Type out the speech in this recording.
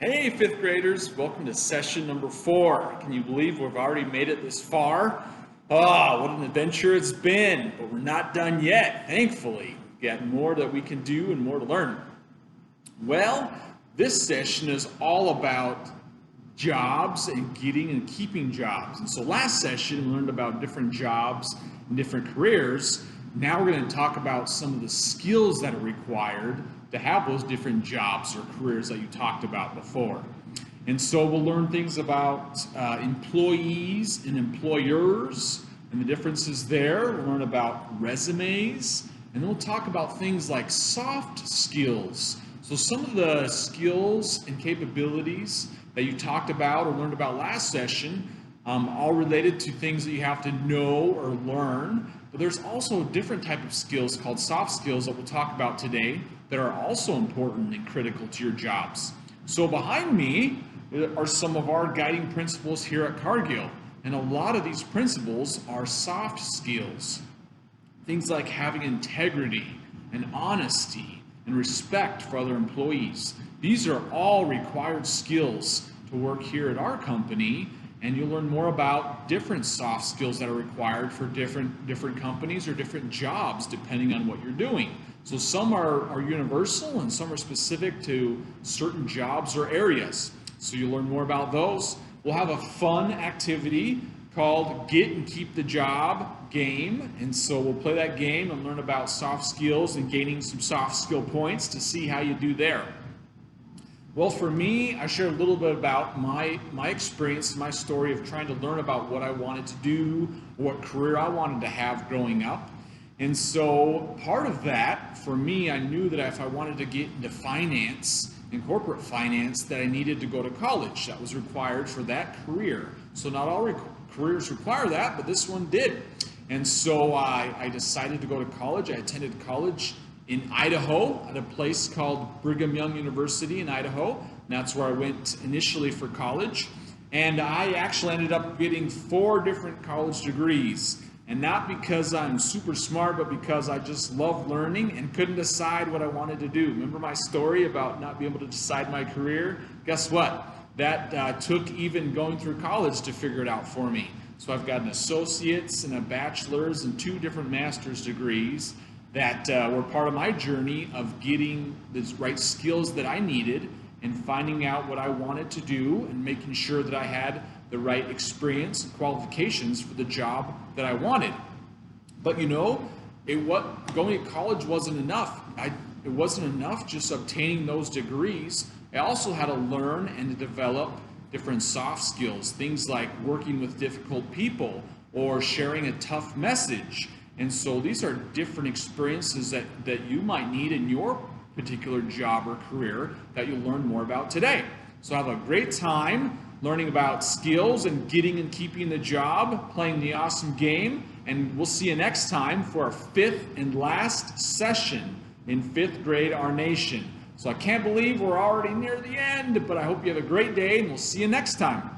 Hey, fifth graders, welcome to session number 4. Can you believe we've already made it this far? What an adventure it's been, but we're not done yet, thankfully. We've got more that we can do and more to learn. Well, this session is all about jobs and getting and keeping jobs. And so last session we learned about different jobs and different careers. Now we're going to talk about some of the skills that are required to have those different jobs or careers that you talked about before. And so we'll learn things about employees and employers and the differences there. We'll learn about resumes, and then we'll talk about things like soft skills. So some of the skills and capabilities that you talked about or learned about last session, all related to things that you have to know or learn. But there's also a different type of skills called soft skills that we'll talk about today that are also important and critical to your jobs. So behind me are some of our guiding principles here at Cargill. And a lot of these principles are soft skills. Things like having integrity and honesty and respect for other employees. These are all required skills to work here at our company, and you'll learn more about different soft skills that are required for different companies or different jobs depending on what you're doing. So some are universal and some are specific to certain jobs or areas. So you'll learn more about those. We'll have a fun activity called Get and Keep the Job game. And so we'll play that game and learn about soft skills and gaining some soft skill points to see how you do there. Well, for me, I share a little bit about my experience, my story of trying to learn about what I wanted to do, what career I wanted to have growing up. And so part of that, for me, I knew that if I wanted to get into finance and corporate finance, that I needed to go to college. That was required for that career. So not all careers require that, but this one did. And so I decided to go to college. I attended college in Idaho at a place called Brigham Young University in Idaho. And that's where I went initially for college. And I actually ended up getting 4 different college degrees. And not because I'm super smart, but because I just love learning and couldn't decide what I wanted to do. Remember my story about not being able to decide my career? Guess what? That took even going through college to figure it out for me. So I've got an associate's and a bachelor's and 2 different master's degrees that were part of my journey of getting the right skills that I needed and finding out what I wanted to do and making sure that I had the right experience and qualifications for the job that I wanted. But you know, going to college wasn't enough. It wasn't enough just obtaining those degrees. I also had to learn and to develop different soft skills, things like working with difficult people or sharing a tough message. And so these are different experiences that you might need in your particular job or career that you'll learn more about today. So have a great time learning about skills and getting and keeping the job, playing the awesome game, and we'll see you next time for our 5th and last session in 5th grade Our Nation. So I can't believe we're already near the end, but I hope you have a great day, and we'll see you next time.